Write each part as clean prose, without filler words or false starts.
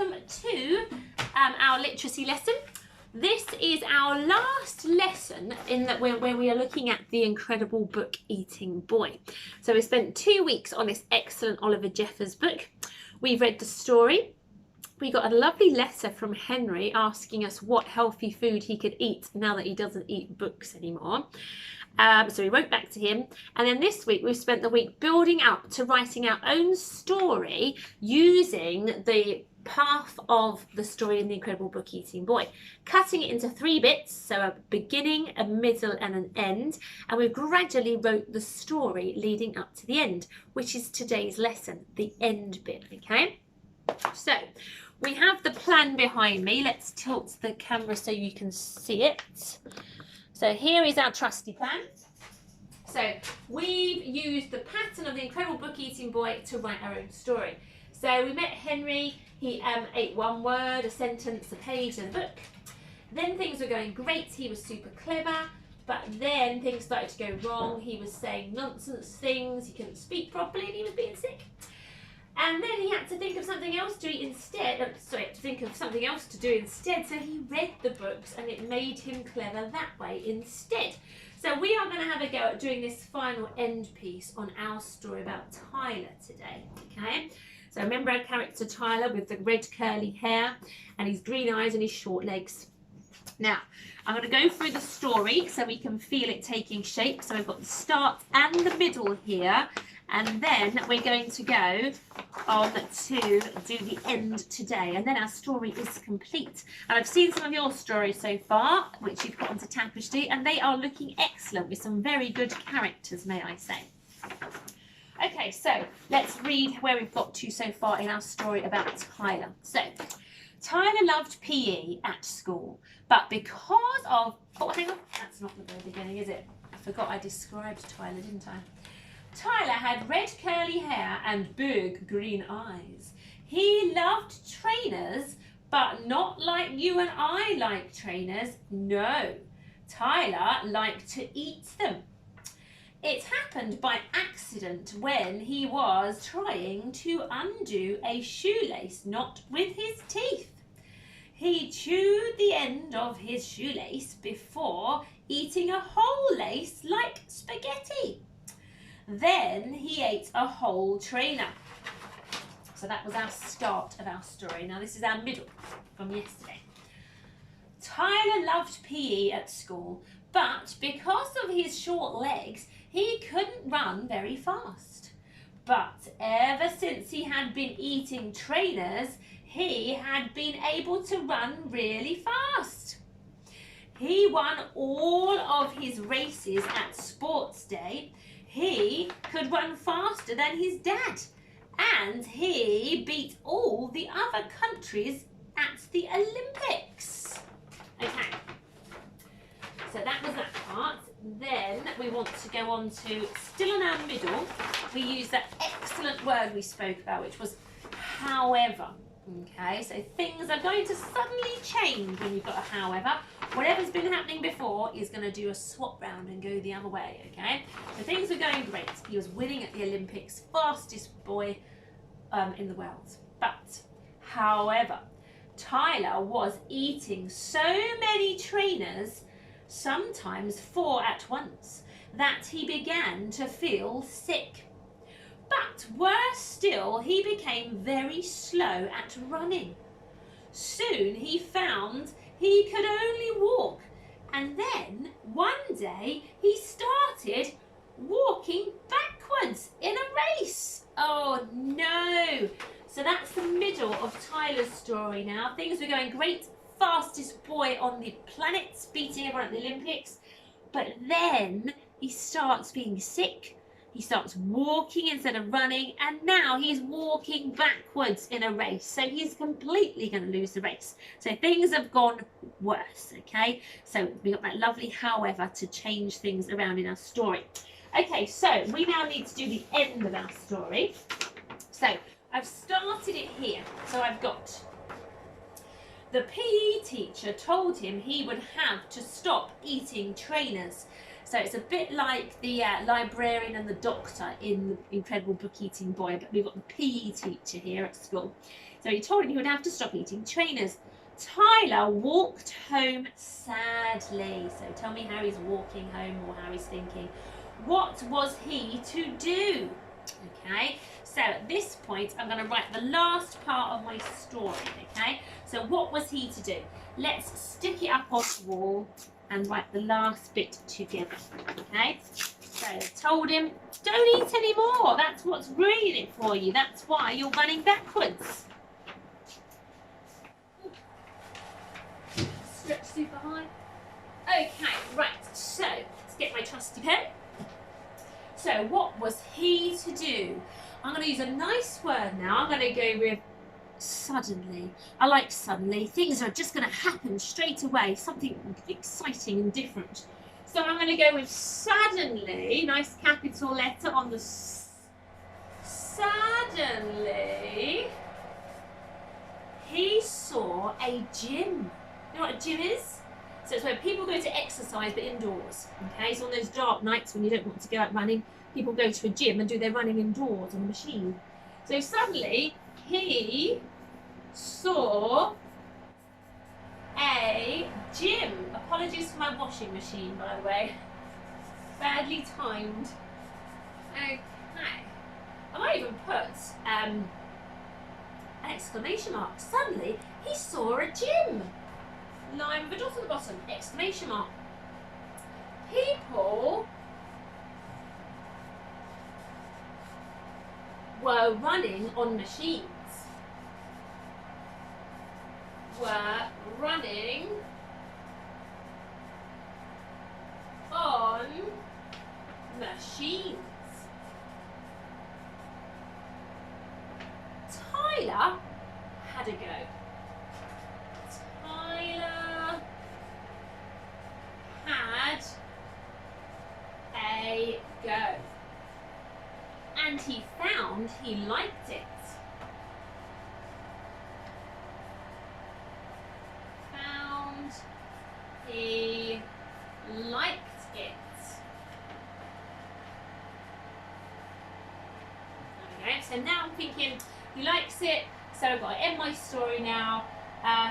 welcome to our literacy lesson. This is our last lesson in that where we are looking at The Incredible Book Eating Boy. So we spent 2 weeks on this excellent Oliver Jeffers book. We've read the story. We got a lovely letter from Henry asking us what healthy food he could eat now that he doesn't eat books anymore. So we wrote back to him, and then this week we've spent the week building up to writing our own story using the path of the story in The Incredible Book Eating Boy, cutting it into 3 bits, so a beginning, a middle and an end, and we gradually wrote the story leading up to the end, which is today's lesson, the end bit. Okay, so we have the plan behind me. Let's tilt the camera so you can see it. So here is our trusty plan. So we've used the pattern of The Incredible Book Eating Boy to write our own story. So we met Henry. He ate 1 word, a sentence, a page in the book. Then things were going great. He was super clever. But then things started to go wrong. He was saying nonsense things. He couldn't speak properly and he was being sick. And then he had to think of something else to eat instead. So he read the books and it made him clever that way instead. So we are going to have a go at doing this final end piece on our story about Tyler today. Okay. So remember our character Tyler with the red curly hair and his green eyes and his short legs. Now, I'm going to go through the story so we can feel it taking shape. So we've got the start and the middle here. And then we're going to go on to do the end today. And then our story is complete. And I've seen some of your stories so far, which you've put onto Tapestry, and they are looking excellent with some very good characters, may I say. Okay, so let's read where we've got to so far in our story about Tyler. So, Tyler loved PE at school, but because of... Oh, hang on. That's not the very beginning, is it? I forgot I described Tyler, didn't I? Tyler had red curly hair and big green eyes. He loved trainers, but not like you and I like trainers. No, Tyler liked to eat them. It happened by accident when he was trying to undo a shoelace knot with his teeth. He chewed the end of his shoelace before eating a whole lace like spaghetti. Then he ate a whole trainer. So that was our start of our story. Now this is our middle from yesterday. Tyler loved PE at school, but because of his short legs, he couldn't run very fast. But ever since he had been eating trainers, he had been able to run really fast. He won all of his races at sports day. He could run faster than his dad, and he beat all the other countries at the Olympics. Okay, so that was that part. Then we want to go on to, still in our middle, we use that excellent word we spoke about, which was however. Okay, so things are going to suddenly change when you've got a however. Whatever's been happening before is going to do a swap round and go the other way, okay? So things were going great. He was winning at the Olympics, fastest boy in the world. But, however, Tyler was eating so many trainers, sometimes 4 at once, that he began to feel sick. But worse still, he became very slow at running. Soon he found he could only walk, and then one day he started walking backwards in a race. Oh no! So that's the middle of Tyler's story now. Things were going great, fastest boy on the planet, beating everyone at the Olympics. But then he starts being sick. He starts walking instead of running, and now he's walking backwards in a race. So he's completely going to lose the race. So things have gone worse, okay? So we got that lovely however to change things around in our story. Okay, so we now need to do the end of our story. So I've started it here. So I've got the PE teacher told him he would have to stop eating trainers. So it's a bit like the librarian and the doctor in The Incredible Book Eating Boy, but we've got the PE teacher here at school. So he told him he would have to stop eating trainers. Tyler walked home sadly. So tell me how he's walking home or how he's thinking. What was he to do? Okay, so at this point I'm going to write the last part of my story. Okay, so what was he to do? Let's stick it up on the wall and write the last bit together. Okay, so told him, don't eat anymore. That's what's ruining it for you. That's why you're running backwards. Stretch super high. Okay, right, so let's get my trusty pen. So what was he to do? I'm going to use a nice word now. I'm going to go with suddenly. I like suddenly. Things are just going to happen straight away. Something exciting and different. So I'm going to go with suddenly. Nice capital letter on the suddenly. He saw a gym. You know what a gym is? So it's where people go to exercise but indoors. Okay, so on those dark nights when you don't want to go out running, people go to a gym and do their running indoors on a machine. So suddenly he saw a gym. Apologies for my washing machine, by the way. Badly timed. Okay. I might even put an exclamation mark. Suddenly he saw a gym. Line with a dot on the bottom, exclamation mark. People were running on machines. Were running on machines. Tyler had a go. Tyler had a go. And he found he liked it. Found he liked it. Okay, so now I'm thinking he likes it, so I've got to end my story now.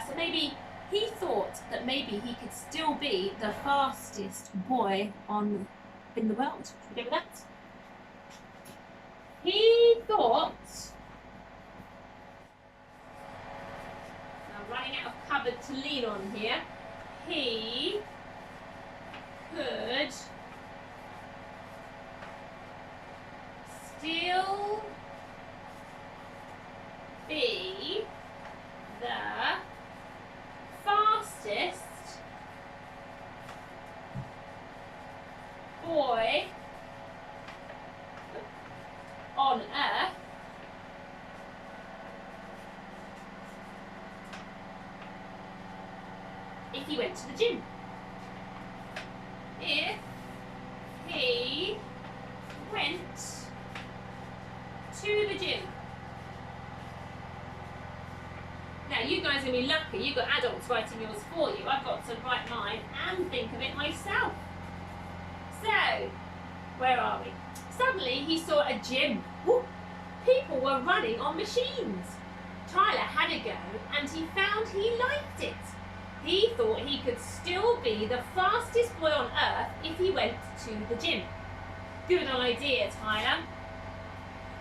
So maybe he thought that maybe he could still be the fastest boy in the world. Should we go with that? He thought, I'm running out of cupboard to lean on here, he could still be the fastest boy on earth if he went to the gym. If he went to the gym. Now you guys are going to be lucky, you've got adults writing yours for you. I've got to write mine and think of it myself. So, where are we? Suddenly he saw a gym. Woo! People were running on machines. Tyler had a go and he found he liked it. He thought he could still be the fastest boy on earth if he went to the gym. Good idea, Tyler.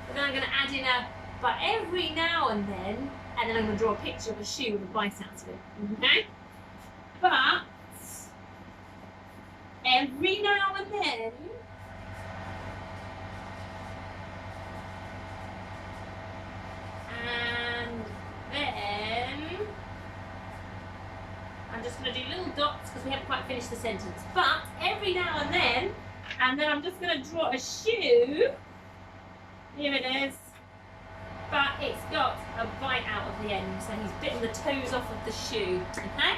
But then I'm going to add in a but every now and then I'm going to draw a picture of a shoe with a bite out of it. Okay? But every now and then I'm just going to do little dots because we haven't quite finished the sentence. But every now and then I'm just going to draw a shoe. Here it is. But it's got a bite out of the end, so he's bitten the toes off of the shoe. Okay?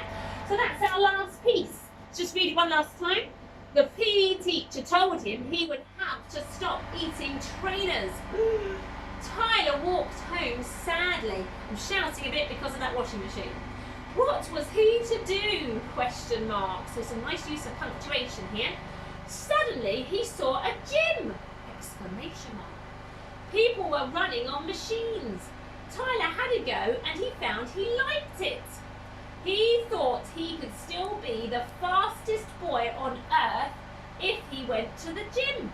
So that's our last piece. Just read it one last time. The PE teacher told him he would have to stop eating trainers. Tyler walked home sadly. I'm shouting a bit because of that washing machine. What was he to do? Question mark. So some nice use of punctuation here. Suddenly he saw a gym! Exclamation mark. People were running on machines. Tyler had a go and he found he liked it. He thought he could still be the fastest boy on earth if he went to the gym.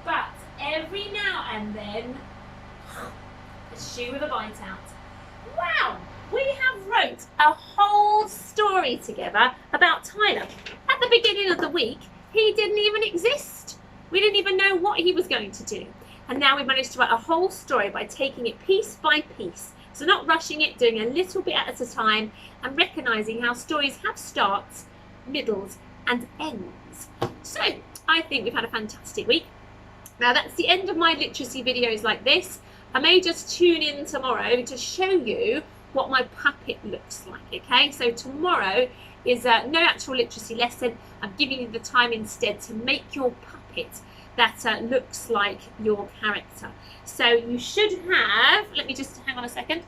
But every now and then, a shoe with a bite out. Wow, we have wrote a whole story together about Tyler. At the beginning of the week, he didn't even exist. We didn't even know what he was going to do. And now we managed to write a whole story by taking it piece by piece. So not rushing it, doing a little bit at a time, and recognising how stories have starts, middles, and ends. So I think we've had a fantastic week. Now that's the end of my literacy videos like this. I may just tune in tomorrow to show you what my puppet looks like, okay? So tomorrow is no actual literacy lesson. I'm giving you the time instead to make your puppet that looks like your character. So you should have, let me just hang on a second.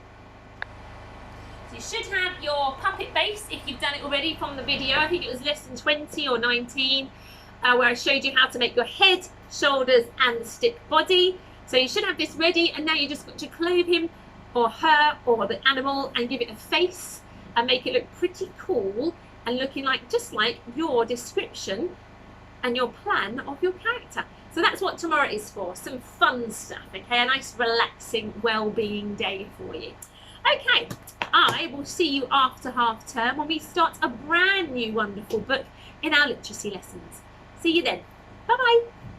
So you should have your puppet base if you've done it already from the video. I think it was lesson 20 or 19 where I showed you how to make your head, shoulders and stick body. So you should have this ready, and now you just got to clothe him or her or the animal and give it a face and make it look pretty cool and looking like just like your description and your plan of your character. So that's what tomorrow is for, some fun stuff, okay? A nice relaxing well-being day for you. Okay, I will see you after half term when we start a brand new wonderful book in our literacy lessons. See you then. Bye-bye.